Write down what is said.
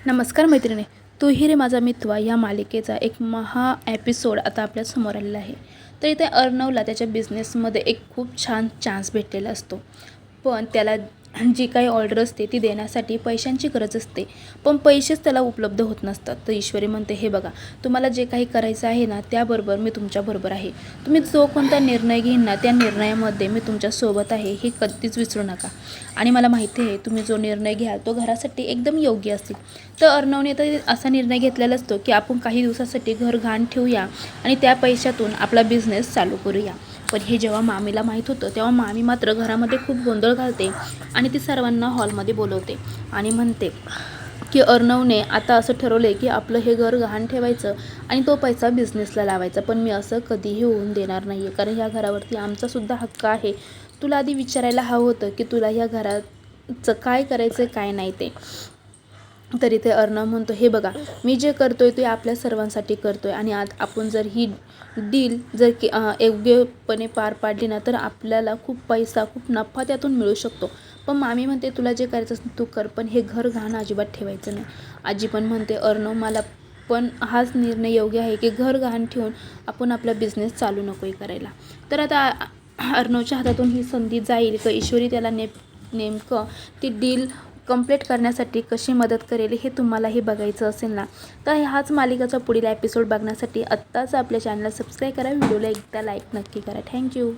नमस्कार मैत्रिणी. तू ही रे माझा मित्र या मालिकेचा एक महा एपिसोड आता आपल्यासमोर आलेला आहे. तर इथे अर्णवला त्याच्या बिझनेसमध्ये एक खूप छान चान्स भेटलेला असतो. पण त्याला जी काही ऑर्डर असते ती देण्यासाठी पैशांची गरज असते, पण पैसेच त्याला उपलब्ध होत नसतात. तर ईश्वरी म्हणते, हे बघा, तुम्हाला जे काही करायचं आहे ना त्याबरोबर मी तुमच्याबरोबर आहे. तुम्ही जो कोणता निर्णय घेईन ना त्या निर्णयामध्ये मी तुमच्यासोबत आहे, हे कधीच विसरू नका. आणि मला माहिती आहे तुम्ही जो निर्णय घ्याल तो घरासाठी एकदम योग्य असेल. तर अर्णवने तर असा निर्णय घेतलेला असतो की आपण काही दिवसासाठी घर घाण ठेवूया आणि त्या पैशातून आपला बिझनेस चालू करूया. पण हे जेव्हा मामीला माहीत होतं तेव्हा मामी मात्र घरामध्ये खूप गोंधळ घालते आणि ती सर्वांना हॉलमध्ये बोलवते आणि म्हणते की अर्णवने आता असं ठरवलं आहे की आपलं हे घर गहाण ठेवायचं आणि तो पैसा बिझनेसला लावायचा. पण मी असं कधीही होऊन देणार नाही आहे, कारण ह्या घरावरती आमचासुद्धा हक्क आहे. तुला आधी विचारायला हवं होतं की तुला ह्या घराचं काय करायचं आहे काय नाही ते. तरी ते अर्णव म्हणतो, हे बघा, मी जे करतोय ते आपल्या सर्वांसाठी करतोय आणि आज आपण जर ही डील जर की योग्यपणे पार पाडली ना तर आपल्याला खूप पैसा खूप नफा त्यातून मिळू शकतो. पण मामी म्हणते तुला जे करायचं असेल तू कर, पण हे घर घाण अजिबात ठेवायचं नाही. आजी पण म्हणते, अर्णव, मला पण हाच निर्णय योग्य आहे की घर गहाण ठेवून आपण आपला बिझनेस चालू नको करायला. तर आता अर्णवच्या हातातून ही संधी जाईल का ईश्वरी त्याला नेमकं ती डील कंप्लीट करण्यासाठी कशी मदत करेल हे तुम्हालाही बघायचं असेल ना, तर हाच मालिकेचा पुढील एपिसोड बघण्यासाठी आत्ताच आपल्या चॅनलला सबस्क्राईब करा. व्हिडिओला एकदा लाईक नक्की करा. थँक्यू.